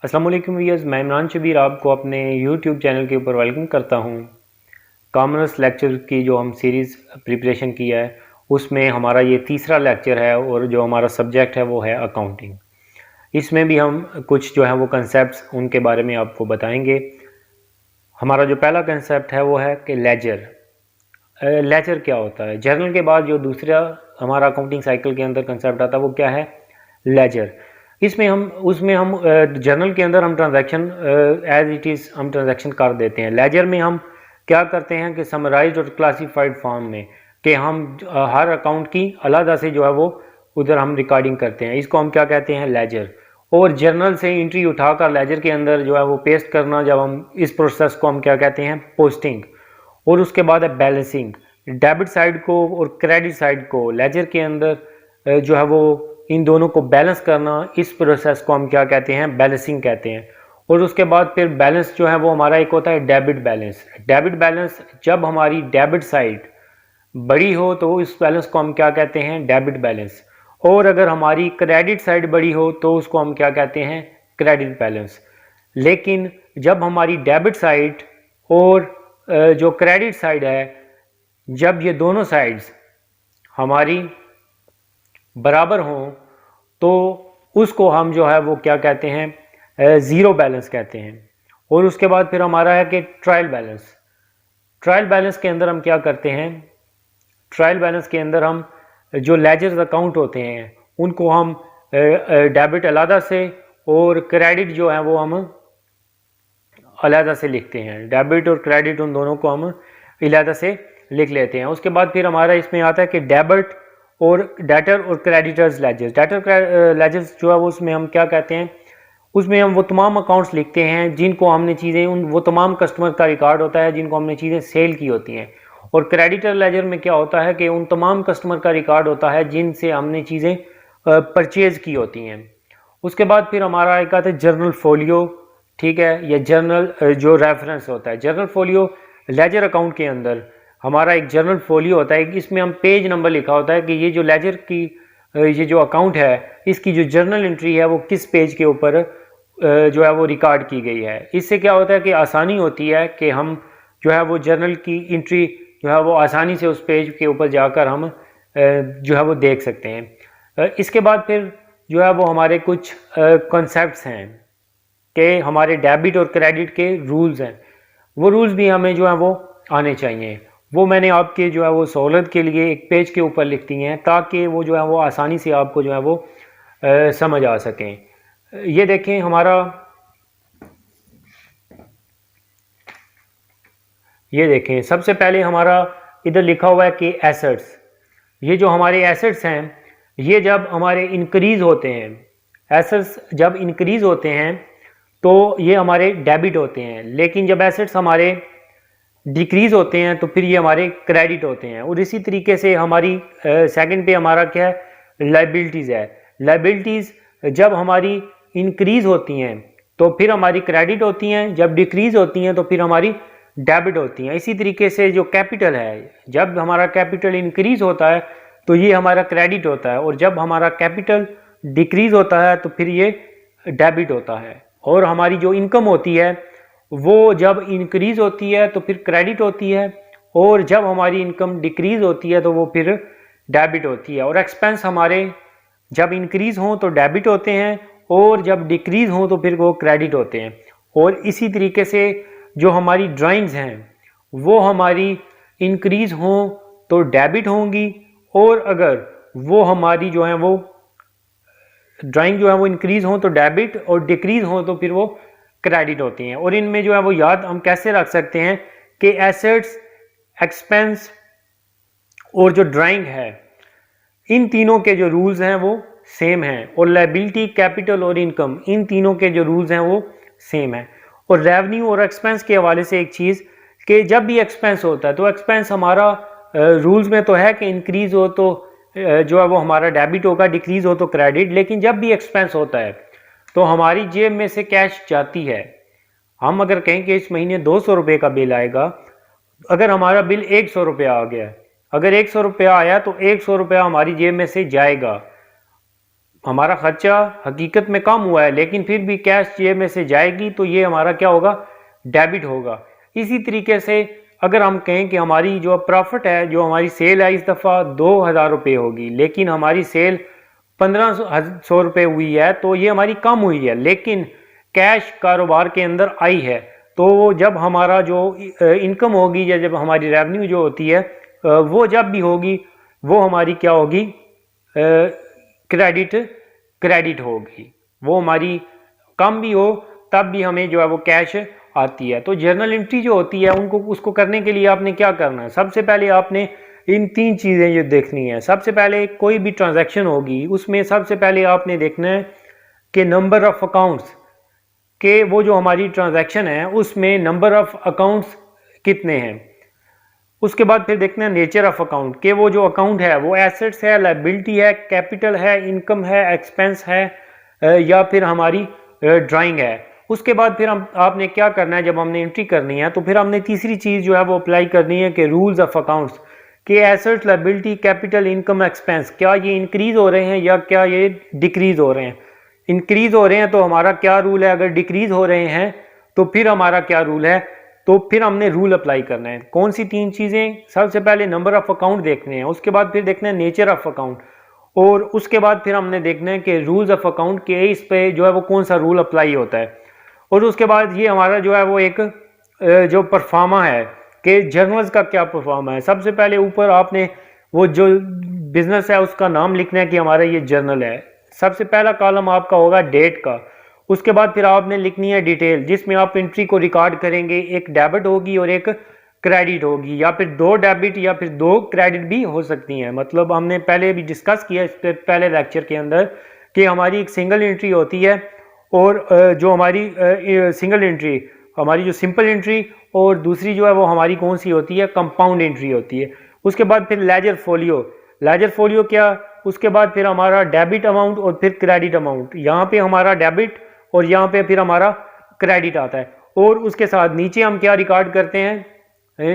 अस्सलाम वालेकुम व्यूअर्स, मैं इमरान शबीर आपको अपने यूट्यूब चैनल के ऊपर वेलकम करता हूँ। कॉमर्स लेक्चर की जो हम सीरीज़ प्रिपरेशन किया है उसमें हमारा ये तीसरा लेक्चर है और जो हमारा सब्जेक्ट है वो है अकाउंटिंग। इसमें भी हम कुछ जो है वो कंसेप्ट्स उनके बारे में आपको बताएंगे। हमारा जो पहला कंसेप्ट है वो है कि लेजर। लेजर क्या होता है? जर्नल के बाद जो दूसरा हमारा अकाउंटिंग साइकिल के अंदर कंसेप्ट आता है वो क्या है? लेजर। इसमें हम उसमें हम जर्नल के अंदर हम ट्रांजैक्शन एज इट इज़ हम ट्रांजैक्शन कर देते हैं। लेजर में हम क्या करते हैं कि समराइज्ड और क्लासिफाइड फॉर्म में कि हम हर अकाउंट की अलग से जो है वो उधर हम रिकॉर्डिंग करते हैं। इसको हम क्या कहते हैं? लेजर। और जर्नल से एंट्री उठाकर लेजर के अंदर जो है वो पेस्ट करना, जब हम इस प्रोसेस को हम क्या कहते हैं? पोस्टिंग। और उसके बाद है बैलेंसिंग। डेबिट साइड को और क्रेडिट साइड को लेजर के अंदर जो है वो इन दोनों को बैलेंस करना, इस प्रोसेस को हम क्या कहते हैं? बैलेंसिंग कहते हैं। और उसके बाद फिर बैलेंस जो है वो हमारा एक होता है डेबिट बैलेंस। डेबिट बैलेंस जब हमारी डेबिट साइड बड़ी हो तो इस बैलेंस को हम क्या कहते हैं? Debit balance. और अगर हमारी क्रेडिट साइड बड़ी हो तो उसको हम क्या कहते हैं? Credit balance. लेकिन जब हमारी डेबिट साइड और जो क्रेडिट साइड है, जब ये दोनों साइड्स हमारी बराबर हों तो उसको हम जो है वो क्या कहते हैं? ज़ीरो बैलेंस कहते हैं। और उसके बाद फिर हमारा है कि ट्रायल बैलेंस। ट्रायल बैलेंस के अंदर हम क्या करते हैं? ट्रायल बैलेंस के अंदर हम जो लेजर्स अकाउंट होते हैं उनको हम डेबिट अलहदा से और क्रेडिट जो है वो हम अलहदा से लिखते हैं। डेबिट और क्रेडिट उन दोनों को हम अलहदा से लिख लेते हैं। उसके बाद फिर हमारा इसमें आता है कि डेबिट और डेटर और क्रेडिटर्स लेजर्स। डेटर लेजर्स जो है वो उसमें हम क्या कहते हैं? उसमें हम वो तमाम अकाउंट्स लिखते हैं जिनको हमने चीज़ें वो तमाम कस्टमर का रिकॉर्ड होता है जिनको हमने चीज़ें सेल की होती हैं। और क्रेडिटर लेजर में क्या होता है कि उन तमाम कस्टमर का रिकॉर्ड होता है जिनसे हमने चीज़ें परचेज की होती हैं। उसके बाद फिर हमारा एक आता है जर्नल फोलियो, ठीक है, या जर्नल जो रेफरेंस होता है। जर्नल फोलियो लेजर अकाउंट के अंदर हमारा एक जर्नल फोलियो होता है, इसमें हम पेज नंबर लिखा होता है कि ये जो लेजर की ये जो अकाउंट है इसकी जो जर्नल एंट्री है वो किस पेज के ऊपर जो है वो रिकॉर्ड की गई है। इससे क्या होता है कि आसानी होती है कि हम जो है वो जर्नल की एंट्री जो है वो आसानी से उस पेज के ऊपर जाकर हम जो है वो देख सकते हैं। इसके बाद फिर जो है वो हमारे कुछ कॉन्सेप्ट्स हैं कि हमारे डेबिट और क्रेडिट के रूल्स हैं। वो रूल्स भी हमें जो है वो आने चाहिए। वो मैंने आपके जो है वो सहूलत के लिए एक पेज के ऊपर लिख दी हैं ताकि वो जो है वो आसानी से आपको जो है वो समझ आ सकें। ये देखें हमारा, ये देखें सबसे पहले हमारा इधर लिखा हुआ है कि एसेट्स। ये जो हमारे एसेट्स हैं ये जब हमारे इंक्रीज़ होते हैं, एसेट्स जब इंक्रीज़ होते हैं तो ये हमारे डेबिट होते हैं। लेकिन जब एसेट्स हमारे डिक्रीज़ होते हैं तो फिर ये हमारे क्रेडिट होते हैं। और इसी तरीके से हमारी सेकंड पे हमारा क्या है? लाइबिलिटीज़ है। लाइबिलिटीज़ जब हमारी इंक्रीज़ होती हैं तो फिर हमारी क्रेडिट होती हैं, जब डिक्रीज़ होती हैं तो फिर हमारी डेबिट होती हैं। इसी तरीके से जो कैपिटल है, जब हमारा कैपिटल इंक्रीज़ होता है तो ये हमारा क्रेडिट होता है, और जब हमारा कैपिटल डिक्रीज़ होता है तो फिर ये डेबिट होता है। और हमारी जो इनकम होती है वो जब इंक्रीज़ होती है तो फिर क्रेडिट होती है, और जब हमारी इनकम डिक्रीज़ होती है तो वो फिर डेबिट होती है। और एक्सपेंस हमारे जब इंक्रीज़ हों तो डेबिट होते हैं और जब डिक्रीज़ हों तो फिर वो क्रेडिट होते हैं। और इसी तरीके से जो हमारी ड्राइंग्स हैं वो हमारी इंक्रीज़ हों तो डेबिट होंगी, और अगर वो हमारी जो है वो ड्राइंग जो है वो इंक्रीज़ हो तो डेबिट और डिक्रीज़ हो तो फिर वो क्रेडिट होती हैं। और इनमें जो है वो याद हम कैसे रख सकते हैं कि एसेट्स, एक्सपेंस और जो ड्राइंग है इन तीनों के जो रूल्स हैं वो सेम हैं। और लायबिलिटी, कैपिटल और इनकम, इन तीनों के जो रूल्स हैं वो सेम हैं। और रेवेन्यू और एक्सपेंस के हवाले से एक चीज़ कि जब भी एक्सपेंस होता है तो एक्सपेंस हमारा रूल्स में तो है कि इंक्रीज़ हो तो जो है वो हमारा डेबिट होगा, डिक्रीज़ हो तो क्रेडिट। लेकिन जब भी एक्सपेंस होता है तो हमारी जेब में से कैश जाती है। हम अगर कहें कि इस महीने 200 रुपये का बिल आएगा, अगर हमारा बिल 100 रुपया आ गया, अगर 100 रुपया आया तो 100 रुपया हमारी जेब में से जाएगा। हमारा खर्चा हकीकत में कम हुआ है, लेकिन फिर भी कैश जेब में से जाएगी तो ये हमारा क्या होगा, डेबिट होगा। इसी तरीके से अगर हम कहें कि हमारी जो प्रॉफिट है, जो हमारी सेल है, इस दफ़ा 2000 रुपये होगी, लेकिन हमारी सेल 1500 रुपये हुई है, तो ये हमारी कम हुई है, लेकिन कैश कारोबार के अंदर आई है। तो जब हमारा जो इनकम होगी या जब हमारी रेवेन्यू जो होती है वो जब भी होगी, वो हमारी क्या होगी, क्रेडिट होगी। वो हमारी कम भी हो तब भी हमें जो है वो कैश आती है। तो जर्नल एंट्री जो होती है उसको करने के लिए आपने क्या करना है, सबसे पहले आपने इन 3 चीज़ें ये देखनी है। सबसे पहले कोई भी ट्रांजैक्शन होगी उसमें सबसे पहले आपने देखना है कि नंबर ऑफ अकाउंट्स के, वो जो हमारी ट्रांजैक्शन है उसमें नंबर ऑफ अकाउंट्स कितने हैं। उसके बाद फिर देखना है नेचर ऑफ अकाउंट के, वो जो अकाउंट है वो एसेट्स है, लायबिलिटी है, कैपिटल है, इनकम है, एक्सपेंस है या फिर हमारी ड्राइंग है। उसके बाद फिर आपने क्या करना है, जब हमने एंट्री करनी है तो फिर हमने तीसरी चीज़ जो है वो अप्लाई करनी है कि रूल्स ऑफ अकाउंट्स के assets, liability, capital, income, expense क्या ये इंक्रीज हो रहे हैं या क्या ये डिक्रीज हो रहे हैं। इंक्रीज हो रहे हैं तो हमारा क्या रूल है, अगर डिक्रीज हो रहे हैं तो फिर हमारा क्या रूल है, तो फिर हमने रूल अप्लाई करना है। कौन सी 3 चीज़ें, सबसे पहले नंबर ऑफ अकाउंट देखने हैं, उसके बाद फिर देखना है नेचर ऑफ अकाउंट, और उसके बाद फिर हमने देखना है कि रूल्स ऑफ अकाउंट के इस पे जो है वो कौन सा रूल अप्लाई होता है। और उसके बाद ये हमारा जो है वो एक जो परफॉर्मा है कि जर्नल्स का क्या परफॉर्मा है। सबसे पहले ऊपर आपने वो जो बिजनेस है उसका नाम लिखना है कि हमारा ये जर्नल है। सबसे पहला कॉलम आपका होगा डेट का। उसके बाद फिर आपने लिखनी है डिटेल, जिसमें आप एंट्री को रिकॉर्ड करेंगे। एक डेबिट होगी और एक क्रेडिट होगी, या फिर 2 डेबिट या फिर 2 क्रेडिट भी हो सकती हैं। मतलब हमने पहले भी डिस्कस किया इस पे पहले लेक्चर के अंदर कि हमारी एक सिंगल एंट्री होती है और जो हमारी सिंगल एंट्री, हमारी जो सिंपल एंट्री, और दूसरी जो है वो हमारी कौन सी होती है, कंपाउंड एंट्री होती है। उसके बाद फिर लेजर फोलियो क्या, उसके बाद फिर हमारा डेबिट अमाउंट और फिर क्रेडिट अमाउंट। यहाँ पे हमारा डेबिट और यहाँ पे फिर हमारा क्रेडिट आता है। और उसके साथ नीचे हम क्या रिकॉर्ड करते हैं,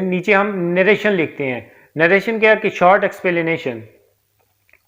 नीचे हम नरेशन लिखते हैं। नरेशन क्या कि शॉर्ट एक्सप्लेनेशन।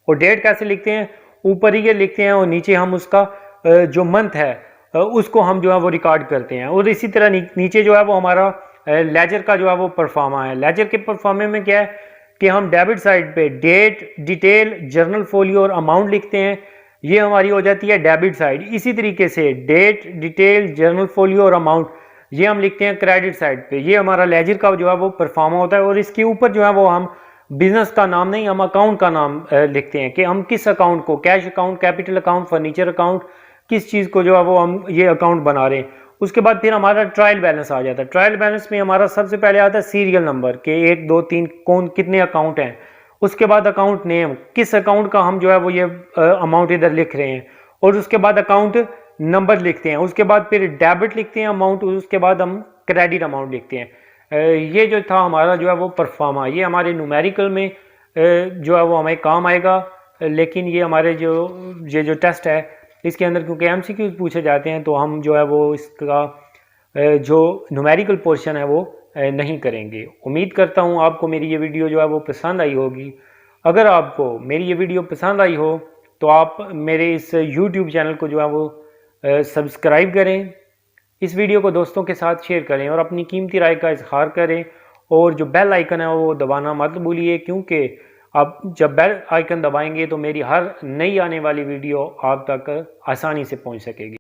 और डेट कैसे लिखते हैं, ऊपर ही ये लिखते हैं और नीचे हम उसका जो मंथ है उसको हम जो है वो रिकॉर्ड करते हैं। और इसी तरह नीचे जो है वो हमारा लेजर का जो है वो परफॉर्मा है। लेजर के परफॉर्मे में क्या है कि हम डेबिट साइड पे डेट, डिटेल, जर्नल फोलियो और अमाउंट लिखते हैं। ये हमारी हो जाती है डेबिट साइड। इसी तरीके से डेट, डिटेल, जर्नल फोलियो और अमाउंट ये हम लिखते हैं क्रेडिट साइड पे। ये हमारा लेजर का जो है वो परफॉर्मा होता है। और इसके ऊपर जो है वो हम बिजनेस का नाम नहीं, हम अकाउंट का नाम लिखते हैं कि हम किस अकाउंट को, cash account, capital account, furniture account, किस चीज़ को जो है वो हम ये अकाउंट बना रहे हैं। उसके बाद फिर हमारा ट्रायल बैलेंस आ जाता है। ट्रायल बैलेंस में हमारा सबसे पहले आता है सीरियल नंबर के 1 2 3 कौन कितने अकाउंट हैं। उसके बाद अकाउंट नेम, किस अकाउंट का हम जो है वो ये अमाउंट इधर लिख रहे हैं। और उसके बाद अकाउंट नंबर लिखते हैं। उसके बाद फिर डेबिट लिखते हैं अमाउंट, उसके बाद हम क्रेडिट अमाउंट लिखते हैं। ये जो था हमारा जो है वो परफॉर्मा, ये हमारे न्यूमेरिकल में जो है वो हमें काम आएगा। लेकिन ये हमारे जो टेस्ट है इसके अंदर क्योंकि एमसीक्यूज पूछे जाते हैं तो हम जो है वो इसका जो न्यूमेरिकल पोर्शन है वो नहीं करेंगे। उम्मीद करता हूँ आपको मेरी ये वीडियो जो है वो पसंद आई होगी। अगर आपको मेरी ये वीडियो पसंद आई हो तो आप मेरे इस YouTube चैनल को जो है वो सब्सक्राइब करें, इस वीडियो को दोस्तों के साथ शेयर करें और अपनी कीमती राय का इजहार करें। और जो बेल आइकन है वो दबाना मत भूलिए, क्योंकि आप जब बेल आइकन दबाएंगे तो मेरी हर नई आने वाली वीडियो आप तक आसानी से पहुंच सकेगी।